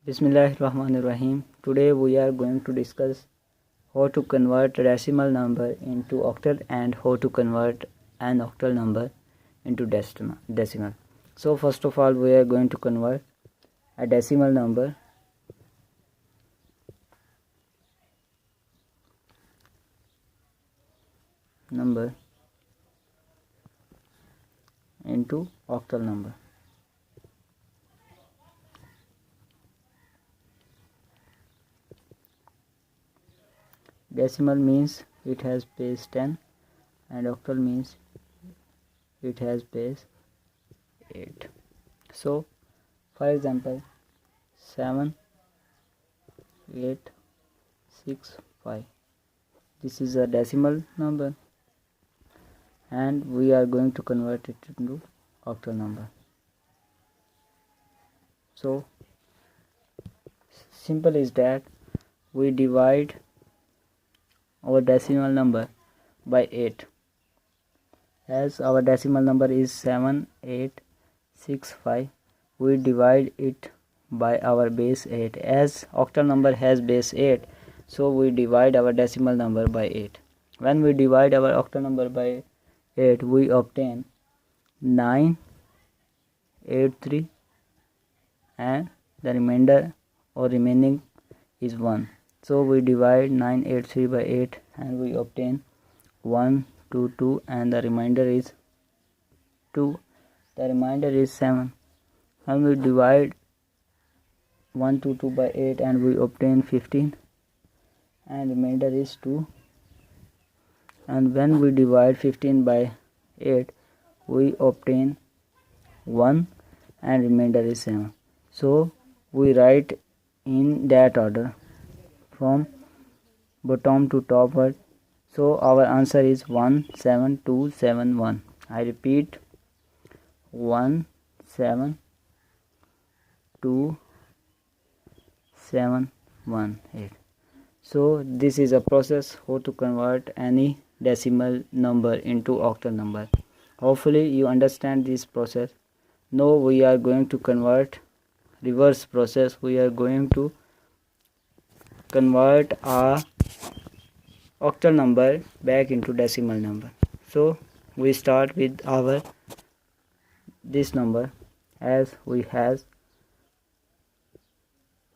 Bismillahirrahmanirrahim. Today we are going to discuss how to convert a decimal number into octal and how to convert an octal number into decimal. So first of all we are going to convert a decimal number into octal number. Decimal means it has base 10 and octal means it has base 8. So for example 7 8 6 5, this is a decimal number and we are going to convert it into octal number. So simple is that we divide our decimal number by 8. As our decimal number is 7865, we divide it by our base 8. As octal number has base 8, so we divide our decimal number by 8. When we divide our octal number by 8, we obtain 983 and the remainder or remaining is 1. So we divide 983 by 8 and we obtain 122 and the remainder is 2. The remainder is 7. And we divide 122 by 8 and we obtain 15 and remainder is 2. And when we divide 15 by 8, we obtain 1 and remainder is 7. So we write in that order from bottom to topward. So our answer is 17271. I repeat, 17271. So this is a process how to convert any decimal number into octal number. Hopefully you understand this process. Now we are going to convert reverse process. We are going to convert a octal number back into decimal number. So we start with our this number, as we has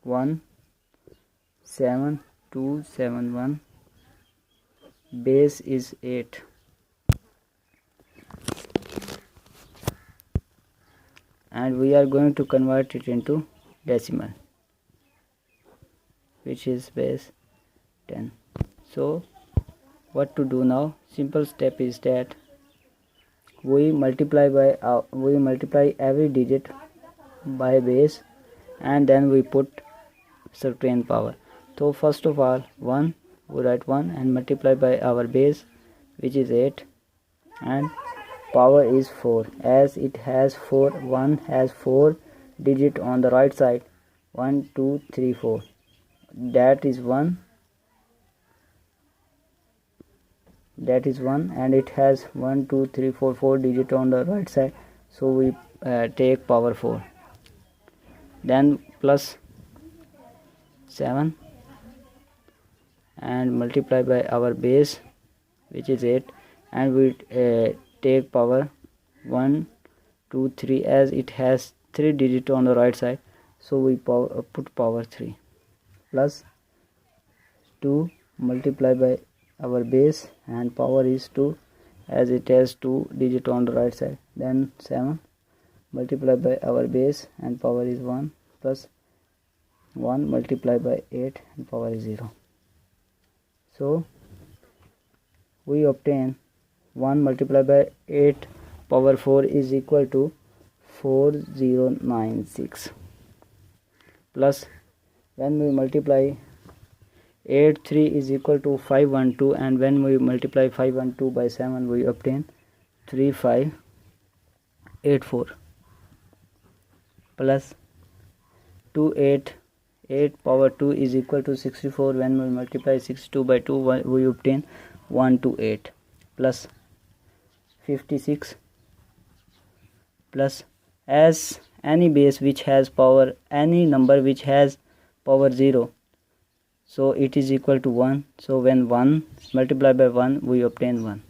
17271, base is 8, and we are going to convert it into decimal, which is base 10. So what to do now? Simple step is that we multiply every digit by base and then we put certain power. So first of all 1, we write 1 and multiply by our base, which is 8, and power is 4. As it has 4, 1 has 4 digit on the right side, 1 2 3 4, that is 1, and it has 1 2 3 4 4 digit on the right side, so we take power 4, then plus 7 and multiply by our base, which is 8, and we take power 1 2 3, as it has 3 digit on the right side, so we put power 3, plus 2 multiply by our base and power is 2, as it has 2 digit on the right side, then 7 multiply by our base and power is 1, plus 1 multiply by 8 and power is 0. So we obtain 1 multiplied by 8 power 4 is equal to 4096, plus when we multiply 8 3 is equal to 512, and when we multiply 512 by 7 we obtain 3584, plus 288 power 2 is equal to 64. When we multiply 62 by 2 we obtain 128, plus 56, plus as any base which has power, any number which has power 0, so it is equal to 1. So when 1 multiplied by 1, we obtain 1,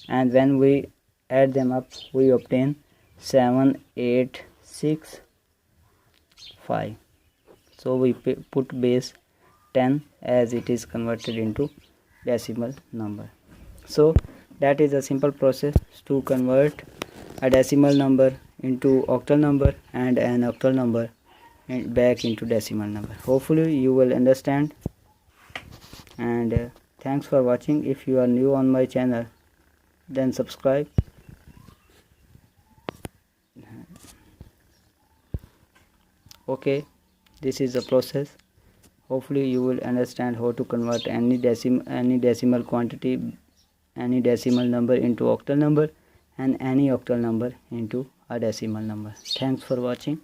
and when we add them up, we obtain 7, 8, 6, 5. So we put base 10 as it is converted into decimal number. So that is a simple process to convert a decimal number into octal number and an octal number back into decimal number. Hopefully you will understand, and thanks for watching. If you are new on my channel, then subscribe. Okay, this is the process. Hopefully you will understand how to convert any decimal quantity, any decimal number into octal number, and any octal number into a decimal number. Thanks for watching.